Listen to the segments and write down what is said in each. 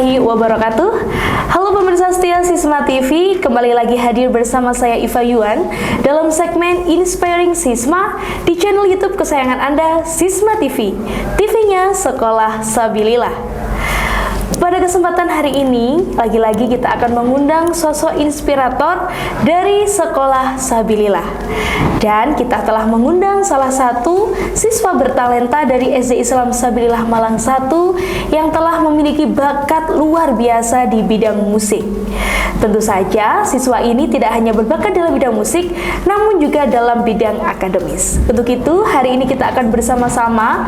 warahmatullahi wabarakatuh. Halo pemirsa setia Sisma TV, kembali lagi hadir bersama saya Iva Yuan dalam segmen Inspiring Sisma di channel YouTube kesayangan Anda, Sisma TV. TV-nya Sekolah Sabilillah. Pada kesempatan hari ini, lagi-lagi kita akan mengundang sosok inspirator dari Sekolah Sabilillah. Dan kita telah mengundang salah satu siswa bertalenta dari SD Islam Sabilillah Malang 1 yang telah memiliki bakat luar biasa di bidang musik. Tentu saja, siswa ini tidak hanya berbakat dalam bidang musik, namun juga dalam bidang akademis. Untuk itu, hari ini kita akan bersama-sama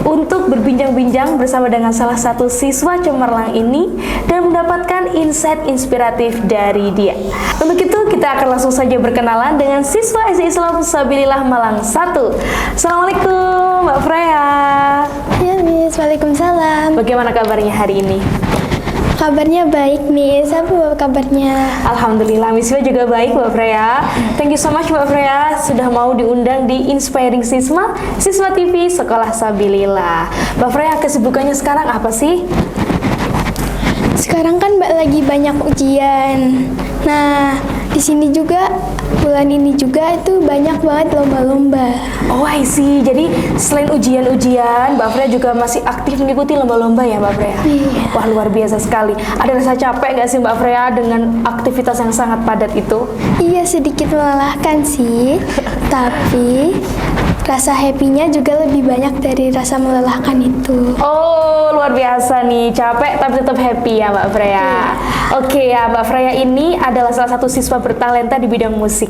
untuk berbincang-bincang bersama dengan salah satu siswa cemerlang ini dan mendapatkan insight inspiratif dari dia. Untuk itu, kita akan langsung saja berkenalan dengan siswa SD Islam Sabilillah Malang 1. Assalamualaikum, Mbak Freya. Ya, Miss. Waalaikumsalam. Bagaimana kabarnya hari ini? Kabarnya baik, Miss. Apa kabarnya? Alhamdulillah, Miss Iva juga baik, Mbak Freya. Thank you so much, Mbak Freya, sudah mau diundang di Inspiring Sisma, Sisma TV Sekolah Sabilillah. Mbak Freya, kesibukannya sekarang apa sih? Sekarang kan lagi banyak ujian. Nah, di sini juga bulan ini juga itu banyak banget lomba-lomba. Oh, I see. Jadi selain ujian-ujian, Mbak Freya juga masih aktif mengikuti lomba-lomba ya, Mbak Freya? Iya. Wah, luar biasa sekali. Ada rasa capek nggak sih, Mbak Freya, dengan aktivitas yang sangat padat itu? Iya, sedikit melelahkan sih. Tapi rasa happy-nya juga lebih banyak dari rasa melelahkan itu. Oh, luar biasa nih. Capek tapi tetap happy ya, Mbak Freya. Oke ya, Mbak Freya ini adalah salah satu siswa bertalenta di bidang musik.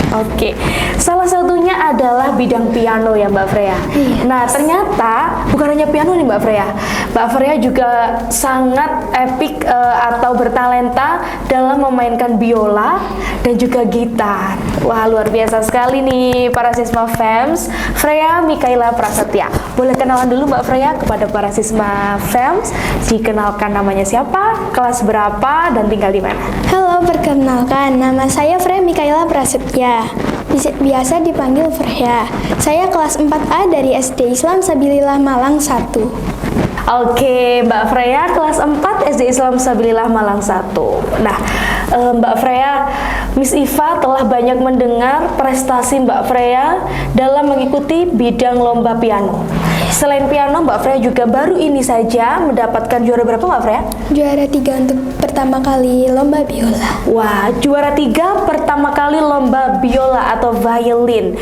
Oke, salah satunya adalah bidang piano ya, Mbak Freya. Nah, ternyata bukan hanya piano nih, Mbak Freya. Mbak Freya juga sangat epik atau bertalenta dalam memainkan biola dan juga gitar. Wah, luar biasa sekali nih para sisma FEMS. Freya Mikaela Prasetya. Boleh kenalan dulu Mbak Freya kepada para sisma FEMS. Dikenalkan namanya siapa, kelas berapa, dan tinggal di mana. Halo, perkenalkan, nama saya Freya Mikaela Prasetya. Biasa dipanggil Freya. Saya kelas 4A dari SD Islam Sabilillah Malang 1. Oke, Mbak Freya kelas 4 SD Islam Sabilillah Malang 1. Nah, Mbak Freya, Miss Iva telah banyak mendengar prestasi Mbak Freya dalam mengikuti bidang lomba piano. Selain piano, Mbak Freya juga baru ini saja mendapatkan juara berapa, Mbak Freya? Juara 3 untuk pertama kali lomba biola. Wah, juara 3 pertama kali lomba biola atau violin.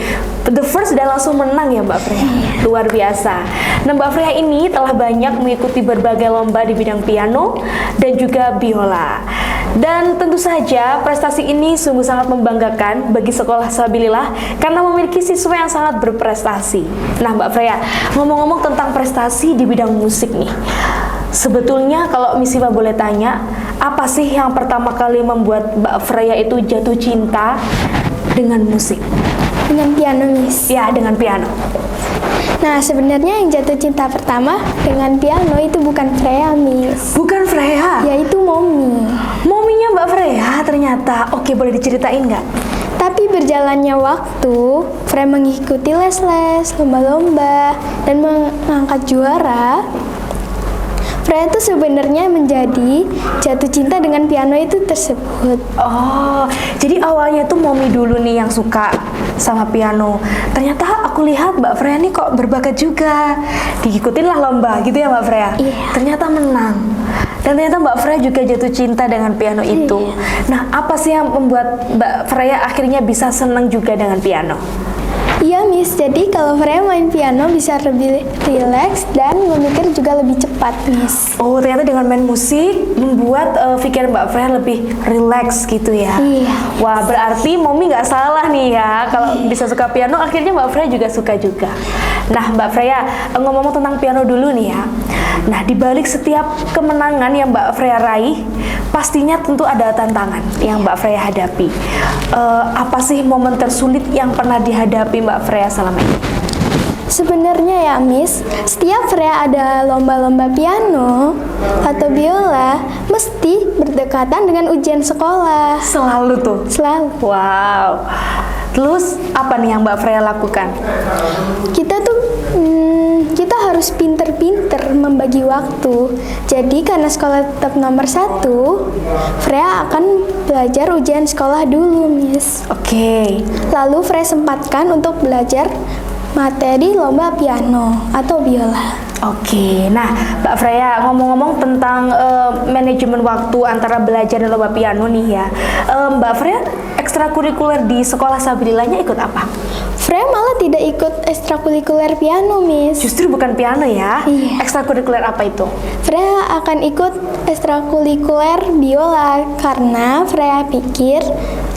The first dan langsung menang ya, Mbak Freya. Luar biasa. Nah, Mbak Freya ini telah banyak mengikuti berbagai lomba di bidang piano dan juga biola. Dan tentu saja prestasi ini sungguh sangat membanggakan bagi Sekolah Sabilillah karena memiliki siswa yang sangat berprestasi. Nah, Mbak Freya, ngomong-ngomong tentang prestasi di bidang musik nih. Sebetulnya kalau Miss Iva boleh tanya, apa sih yang pertama kali membuat Mbak Freya itu jatuh cinta dengan musik? Dengan piano, Miss. Ya, dengan piano. Nah, sebenarnya yang jatuh cinta pertama dengan piano itu bukan Freya, Miss. Bukan Freya? Yaitu Momi. Mominya Mbak Freya ternyata. Oke, boleh diceritain nggak? Tapi berjalannya waktu, Freya mengikuti les-les, lomba-lomba, dan mengangkat juara. Freya itu sebenarnya menjadi jatuh cinta dengan piano itu tersebut. Oh, jadi awalnya tuh Momi dulu nih yang suka sama piano. Ternyata aku lihat Mbak Freya nih kok berbakat juga. Diikutin lah lomba gitu ya, Mbak Freya? Iya. Ternyata menang. Dan ternyata Mbak Freya juga jatuh cinta dengan piano itu. Nah, apa sih yang membuat Mbak Freya akhirnya bisa senang juga dengan piano? Iya, Miss. Jadi kalau Freya main piano bisa lebih rileks dan memikir juga lebih cepat, Miss. Oh, ternyata dengan main musik membuat pikiran Mbak Freya lebih rileks gitu ya. Iya. Wah, berarti Momi nggak salah nih ya. Kalau bisa suka piano, akhirnya Mbak Freya juga suka juga. Nah, Mbak Freya, ngomong-ngomong tentang piano dulu nih ya. Nah, di balik setiap kemenangan yang Mbak Freya raih, pastinya tentu ada tantangan yang Mbak Freya hadapi. Apa sih momen tersulit yang pernah dihadapi Mbak Freya selama ini? Sebenarnya ya, Miss, setiap Freya ada lomba-lomba piano atau biola, mesti berdekatan dengan ujian sekolah. Selalu tuh? Selalu. Wow. Terus apa nih yang Mbak Freya lakukan? Kita tuh kita harus pinter-pinter membagi waktu. Jadi karena sekolah tetap nomor 1, Freya akan belajar ujian sekolah dulu, Miss. Oke. Lalu Freya sempatkan untuk belajar materi lomba piano atau biola. Oke, nah Mbak Freya ngomong-ngomong tentang manajemen waktu antara belajar dan lomba piano nih ya, Mbak Freya ekstrakurikuler di sekolah Sabilillahnya ikut apa? Freya malah tidak ikut ekstrakurikuler piano, Miss. Justru bukan piano ya? Iya. Ekstrakurikuler apa itu? Freya akan ikut ekstrakurikuler biola karena Freya pikir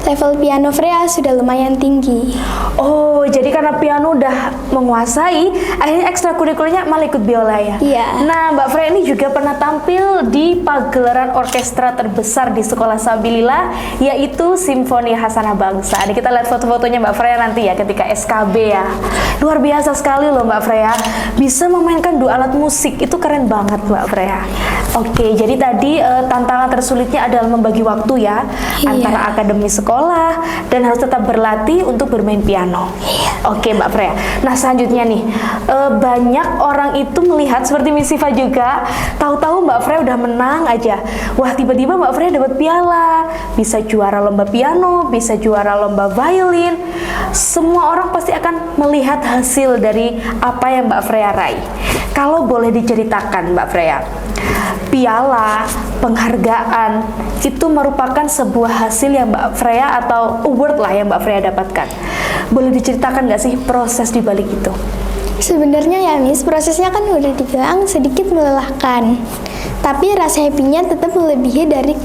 level piano Freya sudah lumayan tinggi. Oh, jadi karena piano udah menguasai, akhirnya ekstrakurikulernya malah ikut biola ya? Iya. Nah, Mbak Freya ini juga pernah tampil di pagelaran orkestra terbesar di sekolah Sabilillah, yaitu Simfoni Hasanah Bangsa. Ini kita lihat foto-fotonya Mbak Freya nanti ya ketika SKB ya. Luar biasa sekali loh Mbak Freya, bisa memainkan 2 alat musik, itu keren banget Mbak Freya. Oke, jadi tadi tantangan tersulitnya adalah membagi waktu ya, Iya. antara akademi sekolah dan harus tetap berlatih untuk bermain piano. Oke Mbak Freya. Nah selanjutnya nih, banyak orang itu melihat seperti Miss Siva juga, tahu-tahu Mbak Freya udah menang aja. Wah tiba-tiba Mbak Freya dapat piala, bisa juara lomba piano, bisa juara lomba violin. Semua orang pasti akan melihat hasil dari apa yang Mbak Freya raih. Kalau boleh diceritakan Mbak Freya, piala, penghargaan itu merupakan sebuah hasil yang Mbak Freya atau award lah yang Mbak Freya dapatkan. Boleh diceritakan nggak sih proses di balik itu? Sebenarnya ya, Miss, prosesnya kan udah dibilang sedikit melelahkan. Tapi rasa happy-nya tetap melebihi dari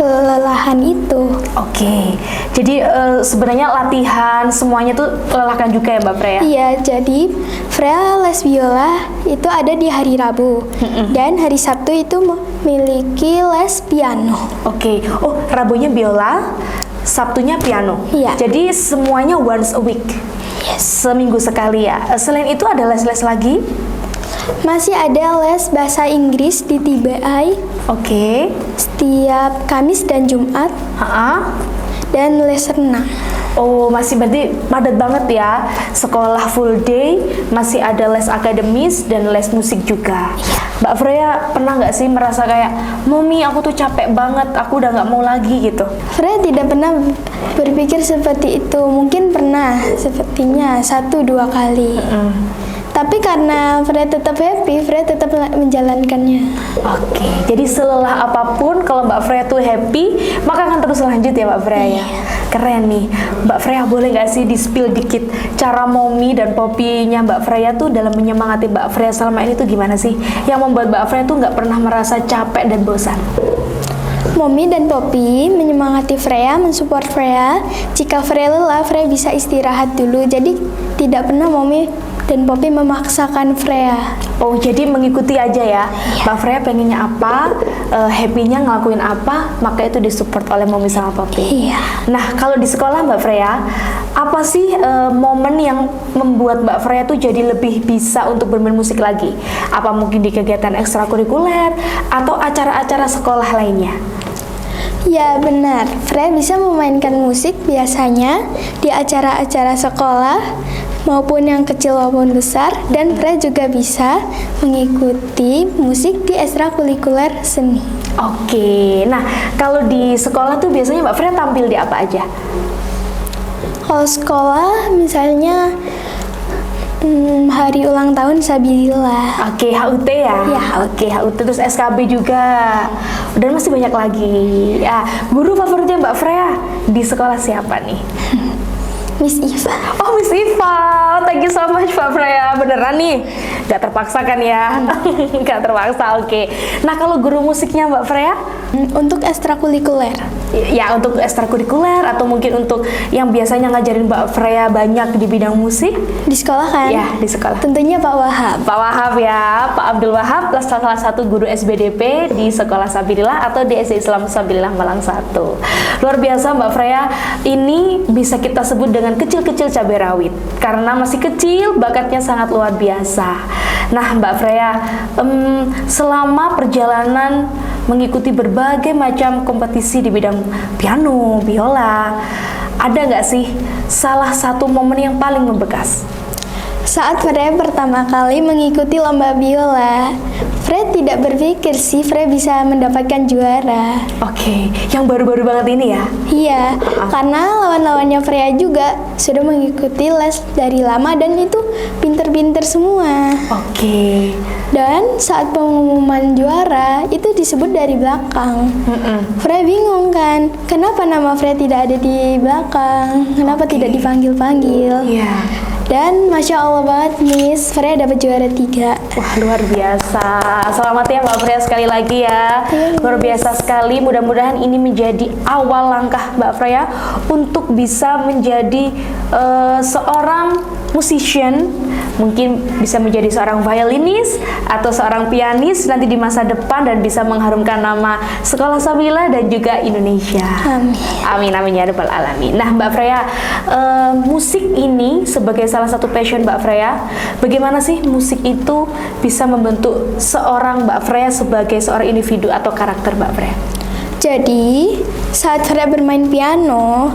kelelahan itu. Oke, jadi sebenarnya latihan semuanya tuh melelahkan juga ya Mbak Freya? Iya, jadi Freya les biola itu ada di hari Rabu. Dan hari Sabtu itu memiliki les piano. Oke, oh Rabunya biola, Sabtunya piano. Iya. Jadi semuanya once a week. Seminggu sekali ya. Selain itu ada les-les lagi? Masih ada les bahasa Inggris di TBI Oke. setiap Kamis dan Jumat, Ha-ha. dan les renang. Oh, masih berarti padat banget ya. Sekolah full day, masih ada les akademis dan les musik juga. Mbak Freya pernah nggak sih merasa kayak, Mami aku tuh capek banget, aku udah nggak mau lagi gitu? Freya tidak pernah berpikir seperti itu. Mungkin pernah, sepertinya 1-2 kali. Tapi karena Freya tetap happy, Freya tetap menjalankannya. Oke, jadi selelah apapun kalau Mbak Freya tuh happy, maka akan terus lanjut ya Mbak Freya ya. Keren nih. Mbak Freya boleh nggak sih di-spill dikit cara Mommy dan Poppy-nya Mbak Freya tuh dalam menyemangati Mbak Freya selama ini tuh gimana sih? Yang membuat Mbak Freya tuh nggak pernah merasa capek dan bosan. Mommy dan Poppy menyemangati Freya, mensupport Freya. Jika Freya lelah, Freya bisa istirahat dulu. Jadi tidak pernah Mommy dan Poppy memaksakan Freya. Oh, jadi mengikuti aja ya. Mbak Freya pengennya apa, happy-nya ngelakuin apa, maka itu disupport oleh Mommy sama Poppy. Iya. Nah, kalau di sekolah Mbak Freya, apa sih momen yang membuat Mbak Freya tuh jadi lebih bisa untuk bermain musik lagi? Apa mungkin di kegiatan ekstrakurikuler atau acara-acara sekolah lainnya? Ya benar, Freya bisa memainkan musik biasanya di acara-acara sekolah maupun yang kecil maupun besar, dan Freya juga bisa mengikuti musik di ekstrakurikuler seni. Oke, nah kalau di sekolah tuh biasanya Mbak Freya tampil di apa aja? Kalau sekolah misalnya hari ulang tahun Sabilillah. Oke, HUT ya? Ya. Oke, HUT, terus SKB juga. Dan masih banyak lagi. Ya, guru favoritnya Mbak Freya di sekolah siapa nih? Miss Iva. Oh, Miss Iva. Thank you so much Mbak Freya. Beneran nih? Gak terpaksa kan ya? Gak terpaksa, oke. Nah, kalau guru musiknya Mbak Freya? Untuk ekstrakurikuler. Ya, untuk ekstrakurikuler atau mungkin untuk yang biasanya ngajarin Mbak Freya banyak di bidang musik? Di sekolah kan? Ya, di sekolah. Tentunya Pak Wahab. Pak Wahab ya, Pak Abdul Wahab salah satu guru SBDP di Sekolah Sabilillah atau di SD Islam Sabilillah Malang 1. Luar biasa Mbak Freya, ini bisa kita sebut dengan kecil-kecil cabai rawit karena masih kecil, bakatnya sangat luar biasa. Nah Mbak Freya, selama perjalanan mengikuti berbagai macam kompetisi di bidang piano, biola, ada nggak sih salah satu momen yang paling membekas? Saat Freya pertama kali mengikuti lomba biola, Freya tidak berpikir sih Freya bisa mendapatkan juara. Oke, yang baru-baru banget ini ya? Iya, karena lawan-lawannya Freya juga sudah mengikuti les dari lama dan itu pinter-pinter semua. Oke. Dan saat pengumuman juara itu disebut dari belakang. Freya bingung kan, kenapa nama Freya tidak ada di belakang? Kenapa tidak dipanggil-panggil? Iya. Dan Masya Allah banget Miss, Freya dapat juara 3. Wah, luar biasa. Selamat ya Mbak Freya sekali lagi ya. Luar biasa sekali. Mudah-mudahan ini menjadi awal langkah Mbak Freya untuk bisa menjadi seorang musician, mungkin bisa menjadi seorang violinis atau seorang pianis nanti di masa depan dan bisa mengharumkan nama Sekolah Sabila dan juga Indonesia. Amin. Amin amin ya rabbal alamin. Nah Mbak Freya, musik ini sebagai salah satu passion Mbak Freya, bagaimana sih musik itu bisa membentuk seorang Mbak Freya sebagai seorang individu atau karakter Mbak Freya? Jadi, saat Freya bermain piano,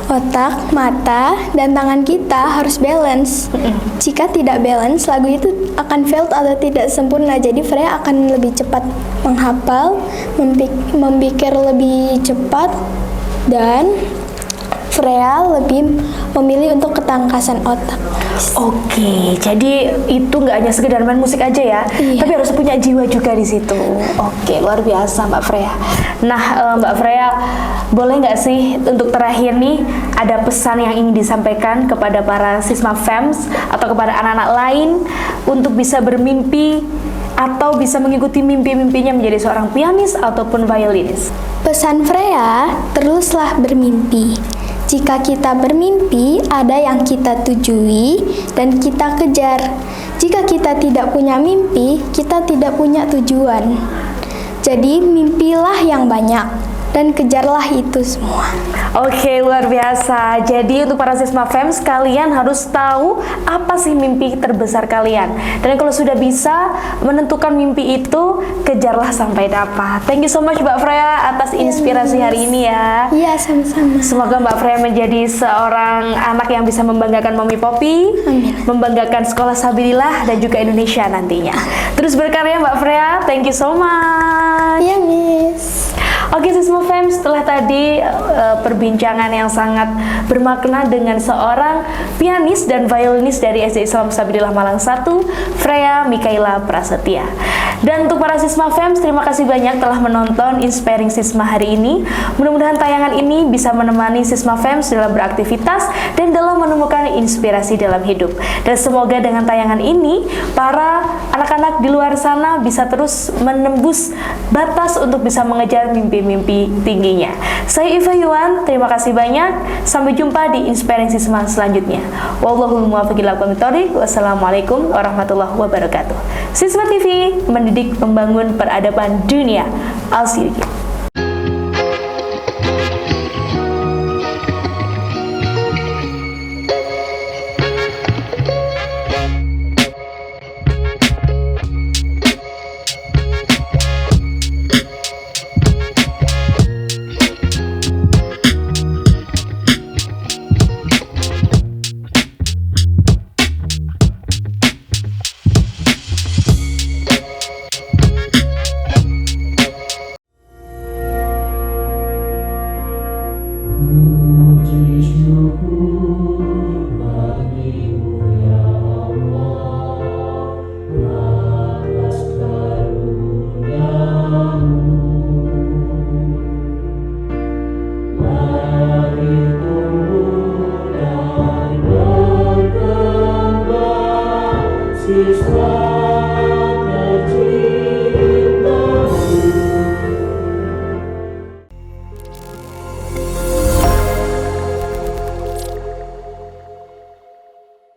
otak, mata, dan tangan kita harus balance. Jika tidak balance, lagu itu akan failed atau tidak sempurna. Jadi Freya akan lebih cepat menghafal, memikir lebih cepat, dan Freya lebih memilih untuk ketangkasan otak. Oke, jadi itu nggak hanya sekedar main musik aja ya, Iya. tapi harus punya jiwa juga di situ. Oke, luar biasa Mbak Freya. Nah, Mbak Freya, boleh nggak sih untuk terakhir nih ada pesan yang ingin disampaikan kepada para Sisma Fams atau kepada anak-anak lain untuk bisa bermimpi atau bisa mengikuti mimpi-mimpinya menjadi seorang pianis ataupun violinis? Pesan Freya, teruslah bermimpi. Jika kita bermimpi, ada yang kita tujui dan kita kejar. Jika kita tidak punya mimpi, kita tidak punya tujuan. Jadi, mimpilah yang banyak dan kejarlah itu semua. Oke, luar biasa. Jadi untuk para Sisma Fams, kalian harus tahu apa sih mimpi terbesar kalian. Dan kalau sudah bisa menentukan mimpi itu, kejarlah sampai dapat. Thank you so much Mbak Freya atas inspirasi hari ini ya. Iya, sama-sama. Semoga Mbak Freya menjadi seorang anak yang bisa membanggakan Mami Poppy, Amin. membanggakan Sekolah Sabilillah dan juga Indonesia nantinya. Terus berkarya Mbak Freya, thank you so much. Iya, Miss. Oke Sisma Fams, setelah tadi perbincangan yang sangat bermakna dengan seorang pianis dan violinis dari SD Islam Sabilillah Malang 1, Freya Mikaela Prasetya. Dan untuk para Sisma Fams, terima kasih banyak telah menonton Inspiring Sisma hari ini. Mudah-mudahan tayangan ini bisa menemani Sisma Fams dalam beraktivitas dan dalam menemukan inspirasi dalam hidup. Dan semoga dengan tayangan ini, para anak-anak di luar sana bisa terus menembus batas untuk bisa mengejar mimpi-mimpi tingginya. Saya Iva Yuan, terima kasih banyak. Sampai jumpa di Inspiring Sisma selanjutnya. Wallahul muwaffiq ila aqwamit thoriq. Wassalamualaikum warahmatullahi wabarakatuh. Sisma TV, mendidik membangun peradaban dunia. I'll see you again.